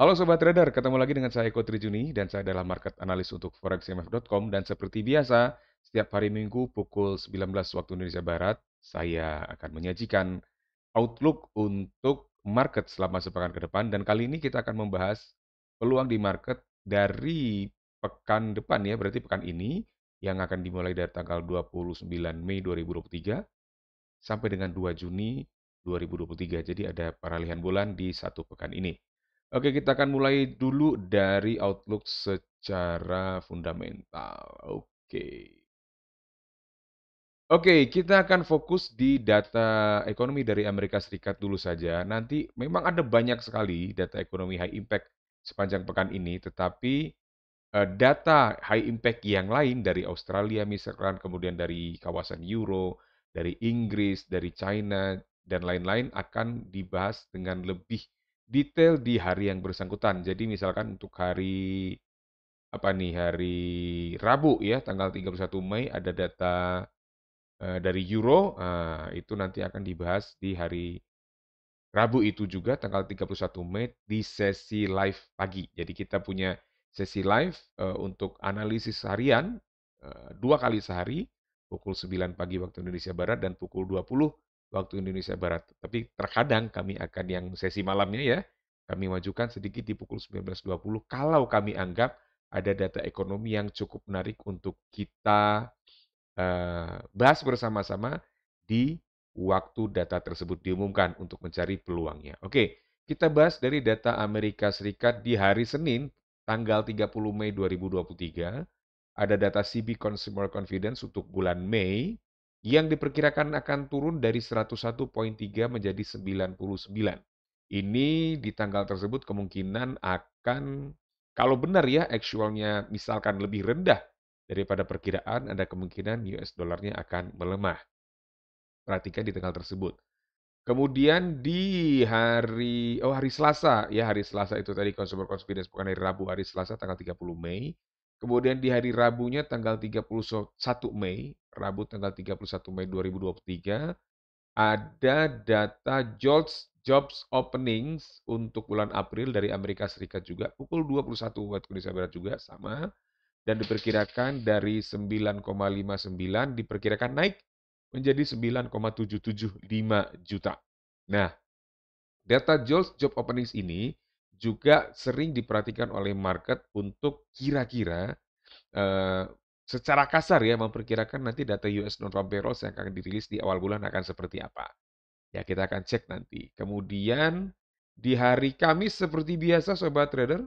Halo Sobat Trader, ketemu lagi dengan saya Eko Trijuni dan saya adalah market analis untuk forexmf.com dan seperti biasa, setiap hari Minggu pukul 19 waktu Indonesia Barat, saya akan menyajikan outlook untuk market selama sepekan ke depan dan kali ini kita akan membahas peluang di market dari pekan depan ya, berarti pekan ini yang akan dimulai dari tanggal 29 Mei 2023 sampai dengan 2 Juni 2023. Jadi ada peralihan bulan di satu pekan ini. Oke, kita akan mulai dulu dari outlook secara fundamental. Oke. Oke, kita akan fokus di data ekonomi dari Amerika Serikat dulu saja. Nanti memang ada banyak sekali data ekonomi high impact sepanjang pekan ini, tetapi data high impact yang lain dari Australia misalkan, kemudian dari kawasan Euro, dari Inggris, dari China, dan lain-lain akan dibahas dengan lebih detail di hari yang bersangkutan. Jadi misalkan untuk hari apa nih, hari Rabu ya, tanggal 31 Mei ada data dari Euro, itu nanti akan dibahas di hari Rabu itu juga tanggal 31 Mei di sesi live pagi. Jadi kita punya sesi live untuk analisis harian 2 kali sehari, pukul 9 pagi waktu Indonesia Barat dan pukul 20 waktu Indonesia Barat. Tapi terkadang kami akan yang sesi malamnya ya, kami majukan sedikit di pukul 19.20 kalau kami anggap ada data ekonomi yang cukup menarik untuk kita bahas bersama-sama di waktu data tersebut diumumkan untuk mencari peluangnya. Oke, kita bahas dari data Amerika Serikat di hari Senin, tanggal 30 Mei 2023. Ada data CB Consumer Confidence untuk bulan Mei yang diperkirakan akan turun dari 101,3 menjadi 99. Ini di tanggal tersebut kemungkinan akan, kalau benar ya, actualnya misalkan lebih rendah daripada perkiraan, ada kemungkinan US dollarnya akan melemah. Perhatikan di tanggal tersebut. Kemudian di hari Selasa, ya hari Selasa itu tadi consumer confidence, bukan hari Rabu, hari Selasa tanggal 30 Mei. Kemudian di hari Rabunya tanggal 31 Mei, Rabu tanggal 31 Mei 2023, ada data jobs openings untuk bulan April dari Amerika Serikat juga, pukul 21 waktu Indonesia Barat juga, sama. Dan diperkirakan dari 9,59 diperkirakan naik menjadi 9,775 juta. Nah, data job openings ini juga sering diperhatikan oleh market untuk kira-kira eh, secara kasar ya memperkirakan nanti data US non-farm payrolls yang akan dirilis di awal bulan akan seperti apa. Ya, kita akan cek nanti. Kemudian di hari Kamis seperti biasa Sobat Trader,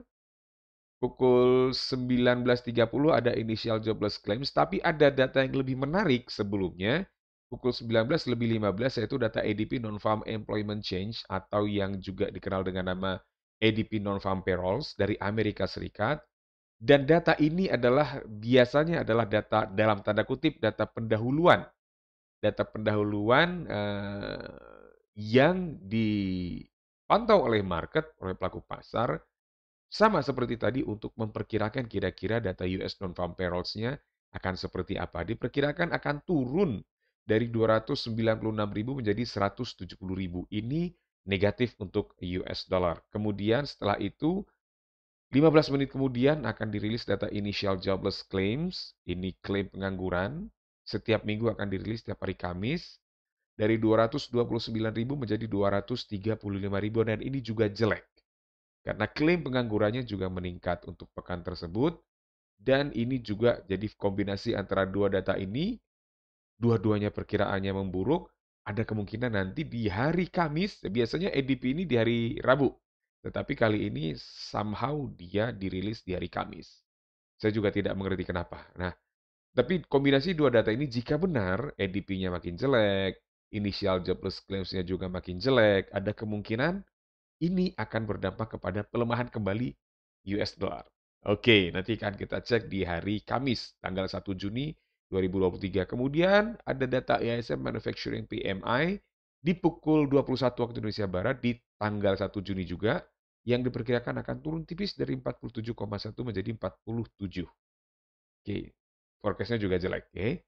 pukul 19.30 ada initial jobless claims, tapi ada data yang lebih menarik sebelumnya. Pukul 19 lebih 15 yaitu data ADP Non-Farm Employment Change atau yang juga dikenal dengan nama ADP Non-Farm Payrolls dari Amerika Serikat. Dan data ini adalah biasanya adalah data dalam tanda kutip data pendahuluan. Data pendahuluan yang dipantau oleh market, oleh pelaku pasar sama seperti tadi untuk memperkirakan kira-kira data US non-farm payrolls-nya akan seperti apa. Diperkirakan akan turun dari 296.000 menjadi 170.000. Ini negatif untuk US dollar. Kemudian setelah itu 15 menit kemudian akan dirilis data initial jobless claims. Ini klaim pengangguran. Setiap minggu akan dirilis setiap hari Kamis. Dari 229.000 menjadi 235.000 dan ini juga jelek. Karena klaim penganggurannya juga meningkat untuk pekan tersebut. Dan ini juga jadi kombinasi antara dua data ini, dua-duanya perkiraannya memburuk, ada kemungkinan nanti di hari Kamis, biasanya EDP ini di hari Rabu. Tetapi kali ini somehow dia dirilis di hari Kamis. Saya juga tidak mengerti kenapa. Nah, tapi kombinasi dua data ini jika benar, EDP-nya makin jelek, initial jobless claims-nya juga makin jelek, ada kemungkinan ini akan berdampak kepada pelemahan kembali US dollar. Oke, nanti akan kita cek di hari Kamis, tanggal 1 Juni 2023. Kemudian ada data ISM Manufacturing PMI di pukul 21 waktu Indonesia Barat di tanggal 1 Juni juga, yang diperkirakan akan turun tipis dari 47,1 menjadi 47. Oke, forecast-nya juga jelek. Oke.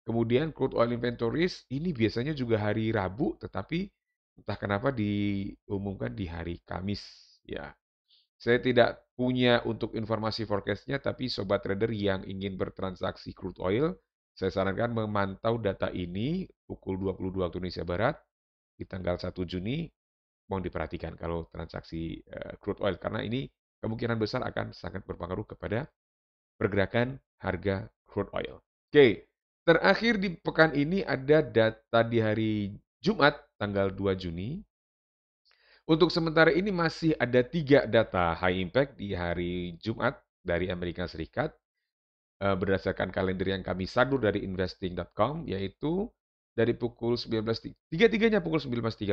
Kemudian crude oil inventories ini biasanya juga hari Rabu, tetapi entah kenapa diumumkan di hari Kamis. Ya, Saya tidak punya untuk informasi forecast-nya, tapi sobat trader yang ingin bertransaksi crude oil, saya sarankan memantau data ini pukul 22 waktu Indonesia Barat di tanggal 1 Juni. Mohon diperhatikan kalau transaksi crude oil, karena ini kemungkinan besar akan sangat berpengaruh kepada pergerakan harga crude oil. Oke, terakhir di pekan ini ada data di hari Jumat, tanggal 2 Juni. Untuk sementara ini masih ada 3 data high impact di hari Jumat dari Amerika Serikat berdasarkan kalender yang kami sadur dari investing.com, yaitu dari pukul 19, tiga-tiganya pukul 19.30.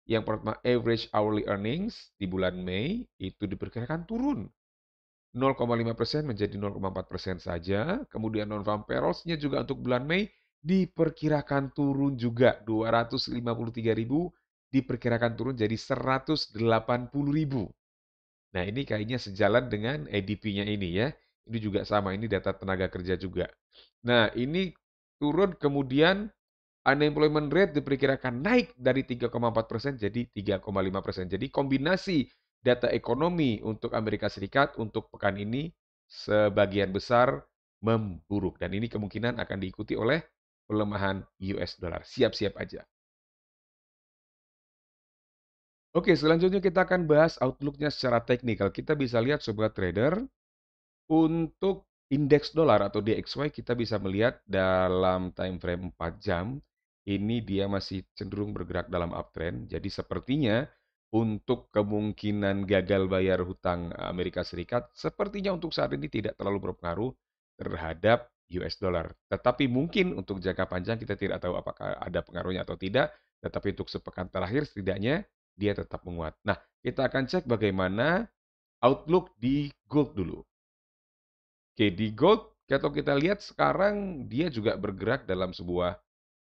Yang pertama average hourly earnings di bulan Mei itu diperkirakan turun 0,5% menjadi 0,4% saja. Kemudian non-farm payrolls-nya juga untuk bulan Mei diperkirakan turun juga 253.000, diperkirakan turun jadi 180.000. Nah, ini kayaknya sejalan dengan ADP-nya ini ya. Ini juga sama, ini data tenaga kerja juga. Nah, ini turun, kemudian unemployment rate diperkirakan naik dari 3,4% jadi 3,5%. Jadi kombinasi data ekonomi untuk Amerika Serikat untuk pekan ini sebagian besar memburuk. Dan ini kemungkinan akan diikuti oleh pelemahan US dollar. Siap-siap aja. Oke, selanjutnya kita akan bahas outlook-nya secara teknikal. Kita bisa lihat sobat trader, untuk indeks dolar atau DXY kita bisa melihat dalam time frame 4 jam, ini dia masih cenderung bergerak dalam uptrend. Jadi sepertinya untuk kemungkinan gagal bayar hutang Amerika Serikat, sepertinya untuk saat ini tidak terlalu berpengaruh terhadap US dollar. Tetapi mungkin untuk jangka panjang kita tidak tahu apakah ada pengaruhnya atau tidak, tetapi untuk sepekan terakhir setidaknya dia tetap menguat. Nah, kita akan cek bagaimana outlook di gold dulu. Oke, di gold, kalau kita lihat sekarang dia juga bergerak dalam sebuah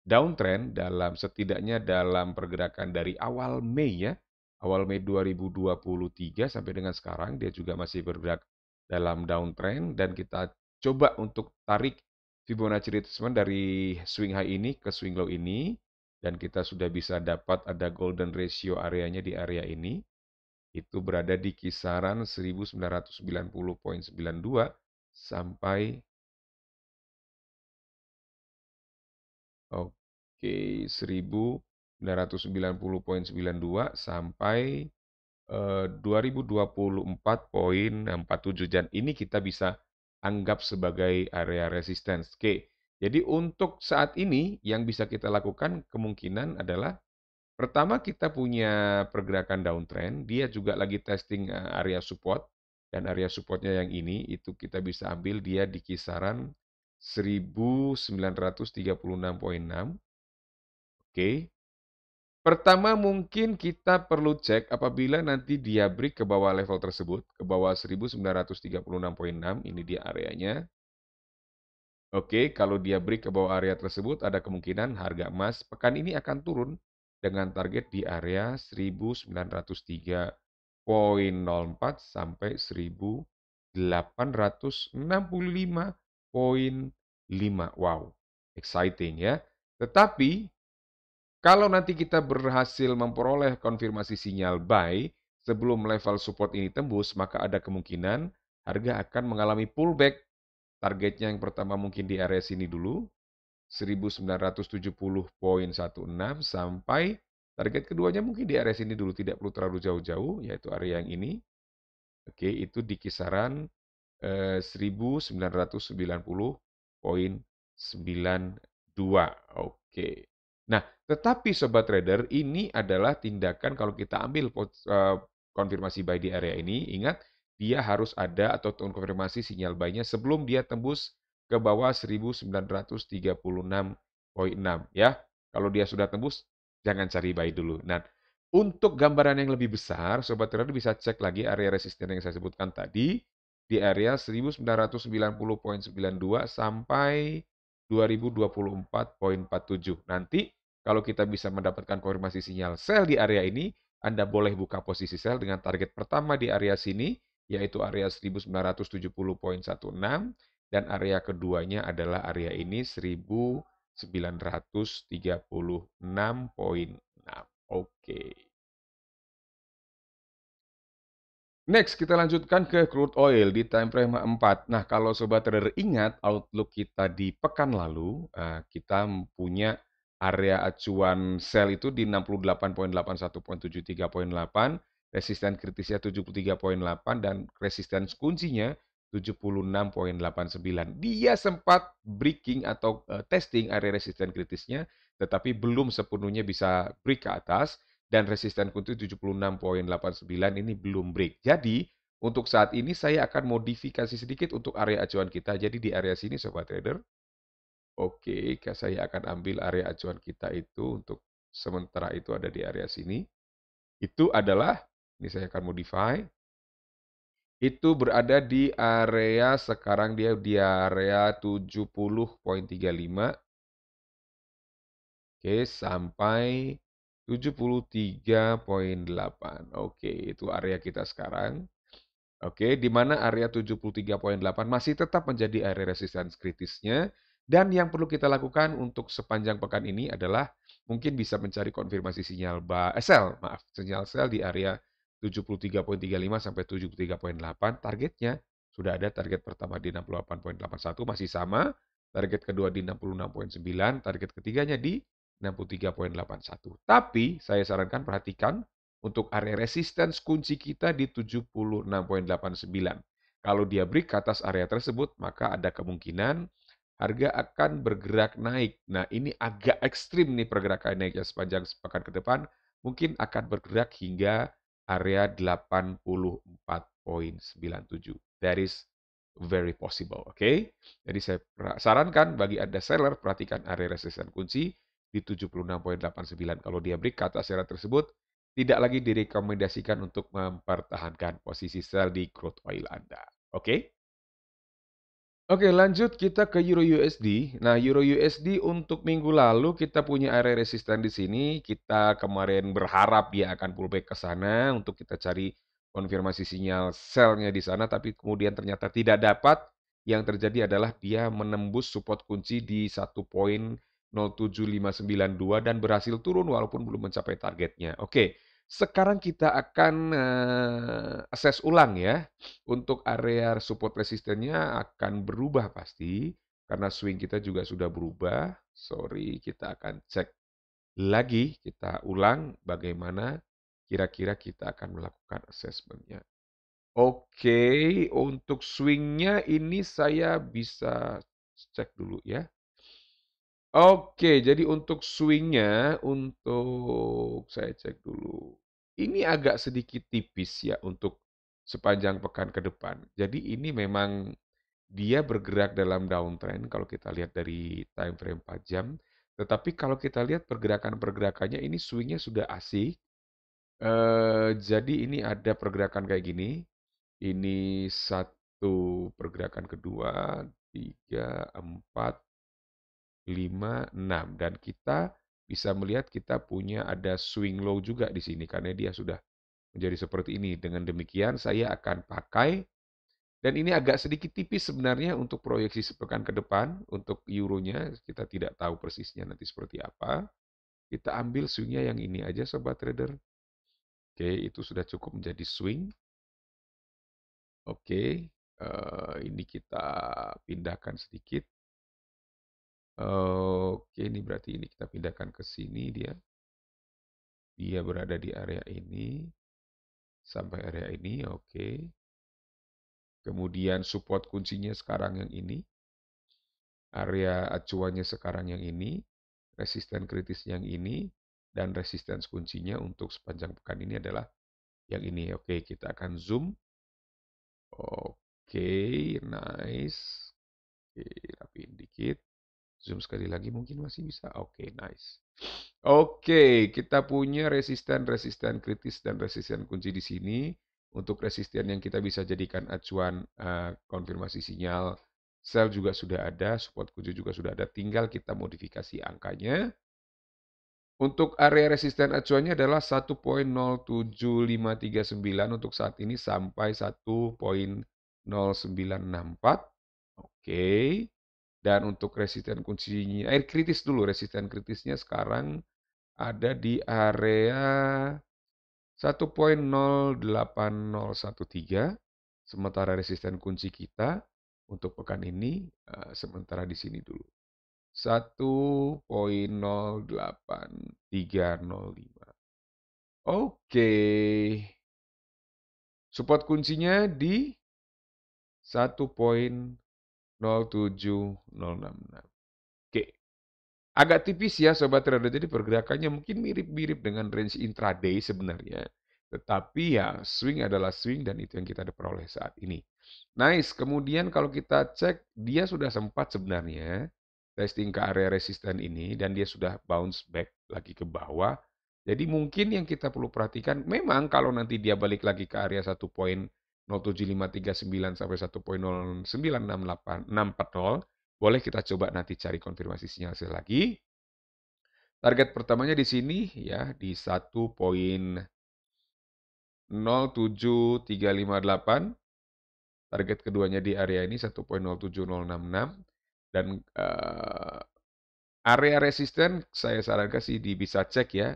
downtrend setidaknya dalam pergerakan dari awal Mei ya. Awal Mei 2023 sampai dengan sekarang dia juga masih bergerak dalam downtrend dan kita coba untuk tarik Fibonacci retracement dari swing high ini ke swing low ini dan kita sudah bisa dapat ada golden ratio areanya di area ini. Itu berada di kisaran 1990,92 sampai oke 1990,92 sampai 2024,47 dan ini kita bisa anggap sebagai area resistance. Oke. Jadi untuk saat ini yang bisa kita lakukan kemungkinan adalah pertama kita punya pergerakan downtrend, dia juga lagi testing area support dan area supportnya yang ini itu kita bisa ambil dia di kisaran 1936,6. Oke. Pertama mungkin kita perlu cek apabila nanti dia break ke bawah level tersebut, ke bawah 1936,6, ini dia areanya. Oke, kalau dia break ke bawah area tersebut, ada kemungkinan harga emas pekan ini akan turun dengan target di area 1903,04 sampai 1865,5. Wow, exciting ya. Tetapi kalau nanti kita berhasil memperoleh konfirmasi sinyal buy sebelum level support ini tembus, maka ada kemungkinan harga akan mengalami pullback. Targetnya yang pertama mungkin di area sini dulu, 1970,16 sampai target keduanya mungkin di area sini dulu, tidak perlu terlalu jauh-jauh, yaitu area yang ini. Oke, itu di kisaran 1990,92. Oke. Nah, tetapi sobat trader, ini adalah tindakan kalau kita ambil konfirmasi buy di area ini, ingat dia harus ada atau konfirmasi sinyal buy-nya sebelum dia tembus ke bawah 1936,6 ya. Kalau dia sudah tembus, jangan cari buy dulu. Nah, untuk gambaran yang lebih besar, sobat trader bisa cek lagi area resisten yang saya sebutkan tadi di area 1990,92 sampai 2024,47. Nanti kalau kita bisa mendapatkan konfirmasi sinyal sell di area ini, Anda boleh buka posisi sell dengan target pertama di area sini, yaitu area 1970,16 dan area keduanya adalah area ini 1936,6. Oke. Next, kita lanjutkan ke crude oil di time frame 4. Nah, kalau Sobat Trader ingat outlook kita di pekan lalu, kita punya area acuan sell itu di 68.81.73.8, resisten kritisnya 73.8, dan resisten kuncinya 76.89. Dia sempat breaking atau testing area resisten kritisnya, tetapi belum sepenuhnya bisa break ke atas dan resisten kunci 76.89 ini belum break. Jadi, untuk saat ini saya akan modifikasi sedikit untuk area acuan kita. Jadi di area sini Sobat Trader, oke, saya akan ambil area acuan kita itu untuk sementara itu ada di area sini. Itu adalah, ini saya akan modify, itu berada di area sekarang dia di area 70.35. Oke, sampai 73.8. Oke, itu area kita sekarang. Oke, di mana area 73.8 masih tetap menjadi area resistance kritisnya. Dan yang perlu kita lakukan untuk sepanjang pekan ini adalah mungkin bisa mencari konfirmasi sinyal sell, maaf, sinyal sell di area 73.35 sampai 73.8. Targetnya sudah ada, target pertama di 68.81 masih sama, target kedua di 66.9, target ketiganya di 63.81. Tapi saya sarankan perhatikan untuk area resistance kunci kita di 76.89. Kalau dia break ke atas area tersebut, maka ada kemungkinan harga akan bergerak naik. Nah, ini agak ekstrim nih pergerakan naiknya sepanjang sepekan ke depan. Mungkin akan bergerak hingga area 84.97. That is very possible, oke? Okay? Jadi saya sarankan bagi Anda seller, perhatikan area resistance kunci di 76.89. Kalau dia break ke atas area tersebut, tidak lagi direkomendasikan untuk mempertahankan posisi sell di crude oil Anda. Oke? Oke, lanjut kita ke Euro USD. Nah, Euro USD untuk minggu lalu kita punya area resisten di sini. Kita kemarin berharap dia akan pullback ke sana untuk kita cari konfirmasi sinyal sell-nya di sana, tapi kemudian ternyata tidak dapat. Yang terjadi adalah dia menembus support kunci di 1.07592 dan berhasil turun walaupun belum mencapai targetnya. Oke, sekarang kita akan assess ulang ya. Untuk area support resistennya akan berubah pasti, karena swing kita juga sudah berubah. Sorry, kita akan cek lagi, kita ulang bagaimana kira-kira kita akan melakukan assessment-nya. Oke, untuk swing-nya ini saya bisa cek dulu ya. Oke, jadi untuk swing-nya, untuk saya cek dulu. Ini agak sedikit tipis ya untuk sepanjang pekan ke depan. Jadi ini memang dia bergerak dalam downtrend kalau kita lihat dari time frame 4 jam. Tetapi kalau kita lihat pergerakan-pergerakannya ini swing-nya sudah asik. Jadi ini ada pergerakan kayak gini. Ini satu pergerakan kedua, 3, 4, 5, 6. Dan kita bisa melihat kita punya ada swing low juga di sini karena dia sudah menjadi seperti ini. Dengan demikian saya akan pakai, dan ini agak sedikit tipis sebenarnya untuk proyeksi sepekan ke depan. Untuk euronya kita tidak tahu persisnya nanti seperti apa. Kita ambil swingnya yang ini aja Sobat Trader. Oke, itu sudah cukup menjadi swing. Oke, ini kita pindahkan sedikit. Oke, ini berarti ini kita pindahkan ke sini dia. Dia berada di area ini sampai area ini, oke. Kemudian support kuncinya sekarang yang ini. Area acuannya sekarang yang ini. Resisten kritis yang ini. Dan resisten kuncinya untuk sepanjang pekan ini adalah yang ini. Oke, kita akan zoom. Oke, nice. Oke, rapiin dikit. Zoom sekali lagi mungkin masih bisa. Oke, nice. Oke, kita punya resisten kritis dan resisten kunci di sini. Untuk resisten yang kita bisa jadikan acuan konfirmasi sinyal sell juga sudah ada, support kunci juga sudah ada. Tinggal kita modifikasi angkanya. Untuk area resisten acuannya adalah 1.07539 untuk saat ini sampai 1.0964. Oke. Dan untuk resisten kuncinya, kritis dulu, resisten kritisnya sekarang ada di area 1.08013, sementara resisten kunci kita untuk pekan ini, sementara di sini dulu. 1.08305. Oke. Support kuncinya di 1.07066. Oke. Agak tipis ya Sobat Trader, jadi pergerakannya mungkin mirip-mirip dengan range intraday sebenarnya. Tetapi ya swing adalah swing dan itu yang kita peroleh saat ini. Nice, kemudian kalau kita cek, dia sudah sempat sebenarnya testing ke area resisten ini dan dia sudah bounce back lagi ke bawah. Jadi mungkin yang kita perlu perhatikan, memang kalau nanti dia balik lagi ke area 1.07539 sampai 1.0968640, boleh kita coba nanti cari konfirmasi sinyal sell lagi. Target pertamanya di sini ya di 1.07358. Target keduanya di area ini 1.07066 dan area resisten saya sarankan sih bisa cek ya.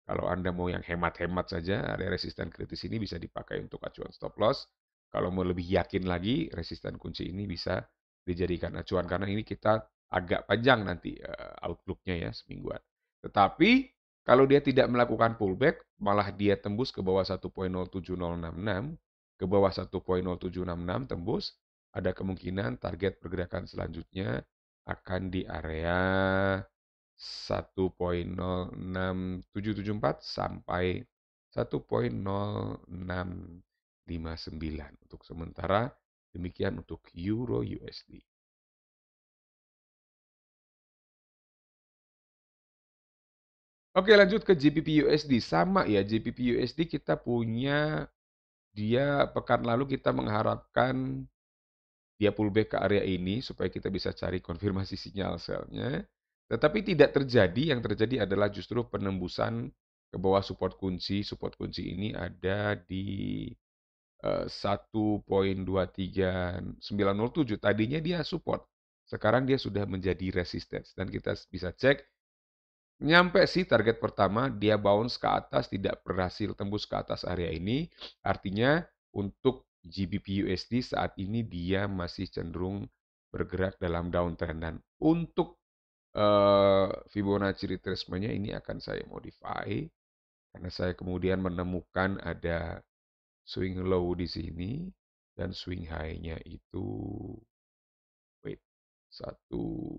Kalau Anda mau yang hemat-hemat saja, area resisten kritis ini bisa dipakai untuk acuan stop loss. Kalau mau lebih yakin lagi, resisten kunci ini bisa dijadikan acuan karena ini kita agak panjang nanti outlook-nya ya semingguan. Tetapi kalau dia tidak melakukan pullback, malah dia tembus ke bawah 1.07066, ke bawah 1.0766 tembus, ada kemungkinan target pergerakan selanjutnya akan di area 1.06774 sampai 1.0659 untuk sementara. Demikian untuk Euro USD. Oke, lanjut ke GBP USD. Sama ya, GBP USD kita punya, dia pekan lalu kita mengharapkan dia pullback ke area ini supaya kita bisa cari konfirmasi sinyal sell-nya. Tetapi tidak terjadi, yang terjadi adalah justru penembusan ke bawah support kunci. Support kunci ini ada di 1.23907. Tadinya dia support, sekarang dia sudah menjadi resistance. Dan kita bisa cek, nyampe sih target pertama, dia bounce ke atas, tidak berhasil tembus ke atas area ini. Artinya untuk GBP USD saat ini dia masih cenderung bergerak dalam downtrend. Dan untuk Fibonacci retracement-nya ini akan saya modify karena saya kemudian menemukan ada swing low di sini dan swing high-nya itu wait satu.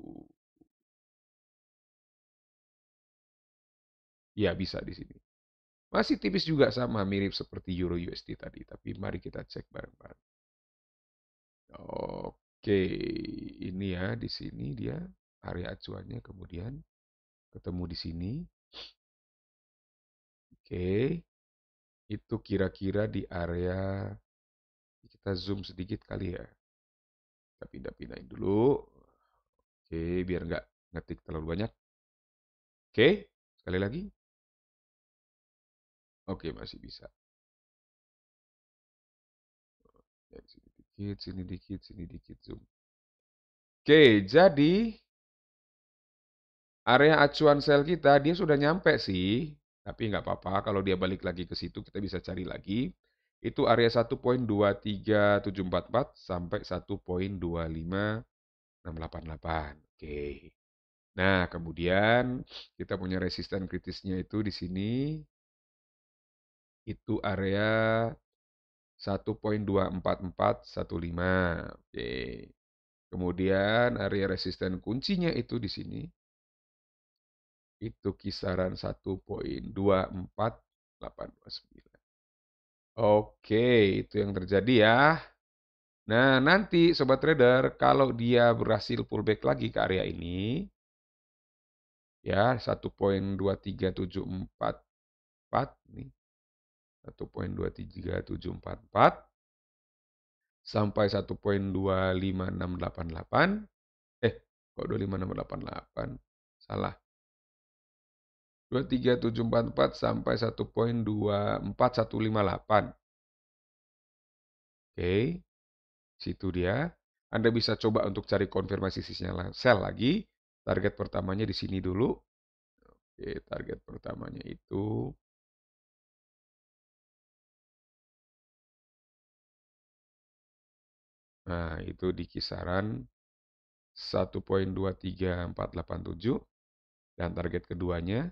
Ya, bisa di sini. Masih tipis juga sama, mirip seperti Euro USD tadi, tapi mari kita cek bareng-bareng. Oke, ini ya di sini dia area acuannya, kemudian ketemu di sini. Oke, itu kira-kira di area, kita zoom sedikit kali ya. Kita pindah-pindahin dulu. Oke, biar nggak ngetik terlalu banyak. Oke, sekali lagi. Oke, masih bisa. Ya, sini dikit, sini dikit, zoom. Oke, jadi area acuan sel kita, dia sudah nyampe sih. Tapi nggak apa-apa, kalau dia balik lagi ke situ, kita bisa cari lagi. Itu area 1.23744 sampai 1.25688. Oke. Nah, kemudian kita punya resisten kritisnya itu di sini. Itu area 1.24415. Oke. Kemudian area resisten kuncinya itu di sini. Itu kisaran 1.24829. Oke, itu yang terjadi ya. Nah, nanti Sobat Trader, kalau dia berhasil pullback lagi ke area ini, ya 1.23744 nih, 1.23744 sampai 1.25688. Kok 25688? Salah. 23744 sampai 1.24158. Oke, situ dia. Anda bisa coba untuk cari konfirmasi sinyal sell lagi. Target pertamanya di sini dulu. Oke, target pertamanya itu Nah, itu di kisaran 1.23487 dan target keduanya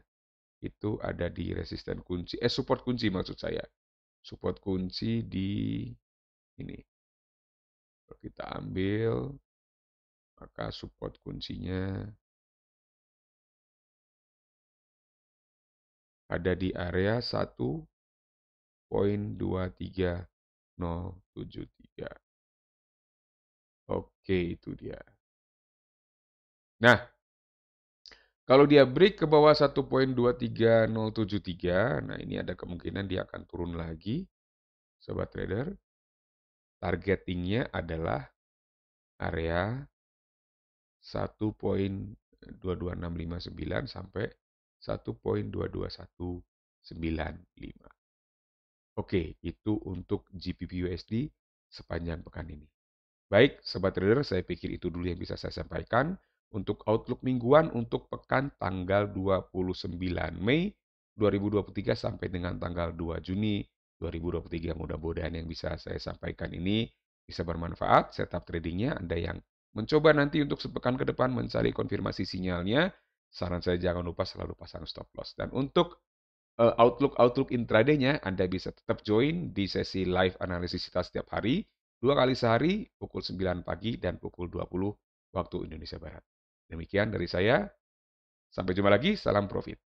itu ada di resisten kunci, support kunci maksud saya. Support kunci di ini. Kalau kita ambil, maka support kuncinya ada di area 1.23073. Oke, itu dia. Nah, kalau dia break ke bawah 1.23073, nah ini ada kemungkinan dia akan turun lagi, sobat trader. Targetingnya adalah area 1.22659 sampai 1.22195. Oke, itu untuk GBP USD sepanjang pekan ini. Baik, sobat trader, saya pikir itu dulu yang bisa saya sampaikan untuk outlook mingguan untuk pekan tanggal 29 Mei 2023 sampai dengan tanggal 2 Juni 2023. Mudah-mudahan yang bisa saya sampaikan ini bisa bermanfaat. Setup tradingnya Anda yang mencoba nanti untuk sepekan ke depan mencari konfirmasi sinyalnya, saran saya jangan lupa selalu pasang stop loss. Dan untuk Outlook intraday-nya Anda bisa tetap join di sesi live analisis kita setiap hari, 2 kali sehari, pukul 9 pagi dan pukul 20 waktu Indonesia Barat. Demikian dari saya, sampai jumpa lagi, salam profit.